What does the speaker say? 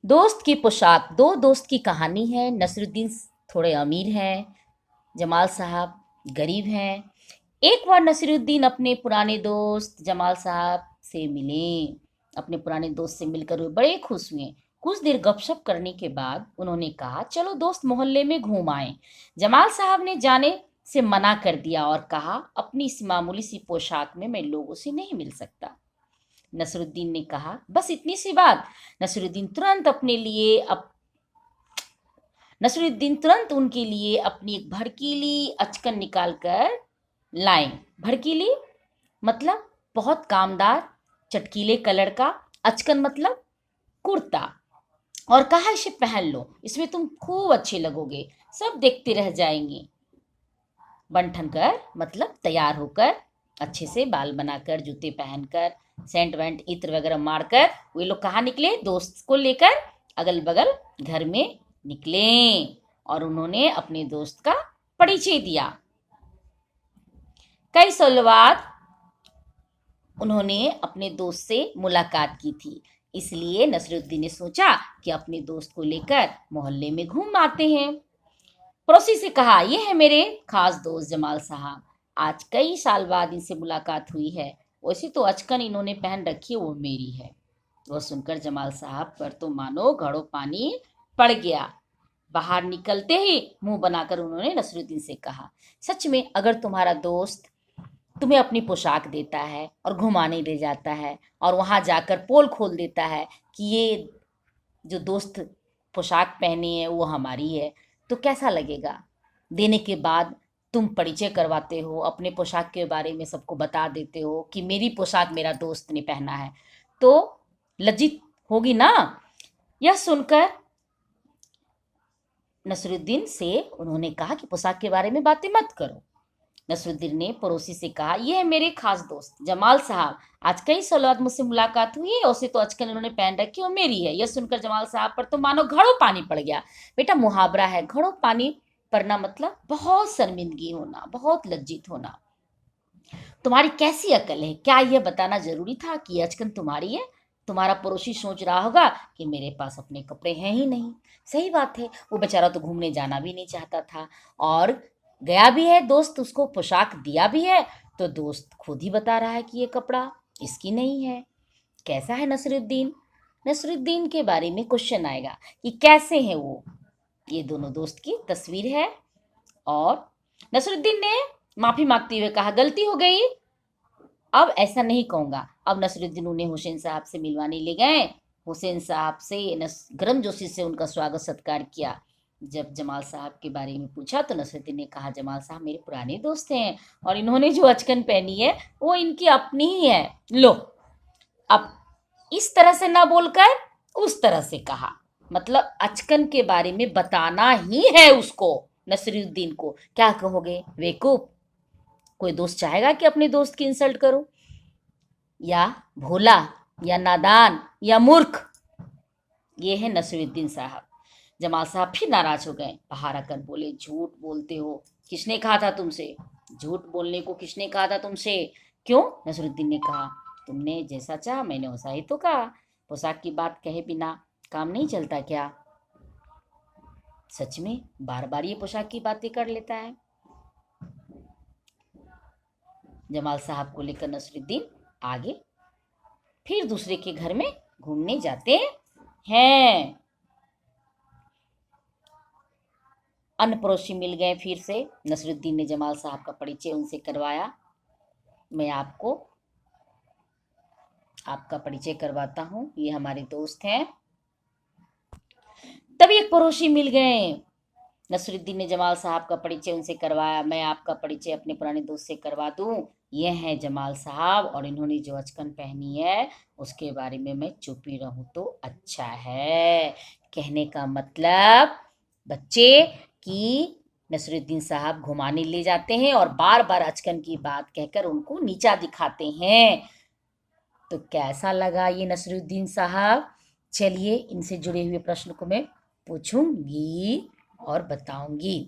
दोस्त की पोशाक। दो दोस्त की कहानी है। नसरुद्दीन थोड़े अमीर हैं, जमाल साहब गरीब हैं। एक बार नसरुद्दीन अपने पुराने दोस्त जमाल साहब से मिले। अपने पुराने दोस्त से मिलकर वे बड़े खुश हुए। कुछ देर गपशप करने के बाद उन्होंने कहा, चलो दोस्त मोहल्ले में घूम आए। जमाल साहब ने जाने से मना कर दिया और कहा, अपनी इस मामूली सी पोशाक में मैं लोगों से नहीं मिल सकता। नसरुद्दीन ने कहा, बस इतनी सी बात। नसरुद्दीन तुरंत अपने लिए अप नसरुद्दीन तुरंत उनके लिए अपनी एक भड़कीली अचकन निकाल कर लाए। भड़कीली मतलब बहुत कामदार चटकीले कलर का, अचकन मतलब कुर्ता, और कहा इसे पहन लो, इसमें तुम खूब अच्छे लगोगे, सब देखते रह जाएंगे। बन ठन कर मतलब तैयार होकर, अच्छे से बाल बनाकर, जूते पहनकर, सेंट वेंट इत्र वगैरह मारकर वे लोग कहाँ निकले? दोस्त को लेकर अगल बगल घर में निकले और उन्होंने अपने दोस्त का परिचय दिया। कई सालों बाद उन्होंने अपने दोस्त से मुलाकात की थी, इसलिए नसरुद्दीन ने सोचा कि अपने दोस्त को लेकर मोहल्ले में घूम आते हैं। पड़ोसी से कहा, यह है मेरे खास दोस्त जमाल साहब, आज कई साल बाद इनसे मुलाकात हुई है। वैसे तो अचकन इन्होंने पहन रखी है वो मेरी है। वह सुनकर जमाल साहब पर तो मानो घड़ों पानी पड़ गया। बाहर निकलते ही मुंह बनाकर उन्होंने नसरुद्दीन से कहा, सच में अगर तुम्हारा दोस्त तुम्हें अपनी पोशाक देता है और घुमाने ले जाता है और वहां जाकर पोल खोल देता है कि ये जो दोस्त पोशाक पहनी है वो हमारी है, तो कैसा लगेगा? देने के बाद तुम परिचय करवाते हो, अपने पोशाक के बारे में सबको बता देते हो कि मेरी पोशाक मेरा दोस्त ने पहना है, तो लज्जित होगी ना। यह सुनकर नसरुद्दीन से उन्होंने कहा कि पोशाक के बारे में बातें मत करो। नसरुद्दीन ने पड़ोसी से कहा, यह है मेरे खास दोस्त जमाल साहब, आज कई सालों बाद मुझसे मुलाकात हुई है। उसे तो अचकन इन्होंने पहन रखी और मेरी है। यह सुनकर जमाल साहब पर तो मानो घड़ों पानी पड़ गया। बेटा, मुहावरा है, घड़ों पानी पड़ना मतलब बहुत शर्मिंदगी होना, बहुत लज्जित होना। तुम्हारी कैसी अकल है? क्या यह बताना जरूरी था कि ये अचकन तुम्हारी है? तुम्हारा पड़ोसी सोच रहा होगा कि मेरे पास अपने कपड़े हैं ही नहीं। सही बात है, वो बेचारा तो घूमने जाना भी नहीं चाहता था, और गया भी है, दोस्त उसको पोशाक दिया भी है, तो दोस्त खुद ही बता रहा है कि ये कपड़ा इसकी नहीं है। कैसा है नसरुद्दीन? नसरुद्दीन के बारे में क्वेश्चन आएगा कि कैसे हैं वो। ये दोनों दोस्त की तस्वीर है। और नसरुद्दीन ने माफी मांगते हुए कहा, गलती हो गई, अब ऐसा नहीं कहूंगा। अब नसरुद्दीन उन्हें हुसैन साहब से मिलवाने ले गए। हुसैन साहब से गर्मजोशी से उनका स्वागत सत्कार किया। जब जमाल साहब के बारे में पूछा तो नसरुद्दीन ने कहा, जमाल साहब मेरे पुराने दोस्त हैं और इन्होंने जो अचकन पहनी है वो इनकी अपनी ही है। लो, अब इस तरह से ना बोलकर उस तरह से कहा, मतलब अचकन के बारे में बताना ही है उसको। नसरुद्दीन को क्या कहोगे? बेवकूफ। कोई दोस्त चाहेगा कि अपने दोस्त की इंसल्ट करो? या भोला, या नादान, या मूर्ख? ये है नसरुद्दीन साहब। जमाल साहब फिर नाराज हो गए, बाहर आकर बोले, झूठ बोलते हो, किसने कहा था तुमसे? झूठ बोलने को किसने कहा था तुमसे? क्यों? नसरुद्दीन ने कहा, तुमने जैसा चाहा मैंने वैसा ही तो कहा। पोशाक की बात कहे बिना काम नहीं चलता क्या? सच में बार बार ये पोशाक की बातें कर लेता है। जमाल साहब को लेकर नसरुद्दीन आगे फिर दूसरे के घर में घूमने जाते हैं। अन्य पड़ोसी मिल गए फिर से। नसरुद्दीन ने जमाल साहब का परिचय उनसे करवाया। मैं आपका परिचय करवाता हूँ, ये हमारे दोस्त हैं। तभी एक पड़ोसी मिल गए। नसरुद्दीन ने जमाल साहब का परिचय उनसे करवाया। मैं आपका परिचय अपने पुराने दोस्त से करवा दूं, ये हैं जमाल साहब, और इन्होंने जो अचकन पहनी है उसके बारे में मैं चुप ही रहूं तो अच्छा है। कहने का मतलब बच्चे कि नसरुद्दीन साहब घुमाने ले जाते हैं और बार बार अचकन की बात कहकर उनको नीचा दिखाते हैं। तो कैसा लगा ये नसरुद्दीन साहब? चलिए, इनसे जुड़े हुए प्रश्न को मैं पूछूंगी और बताऊंगी।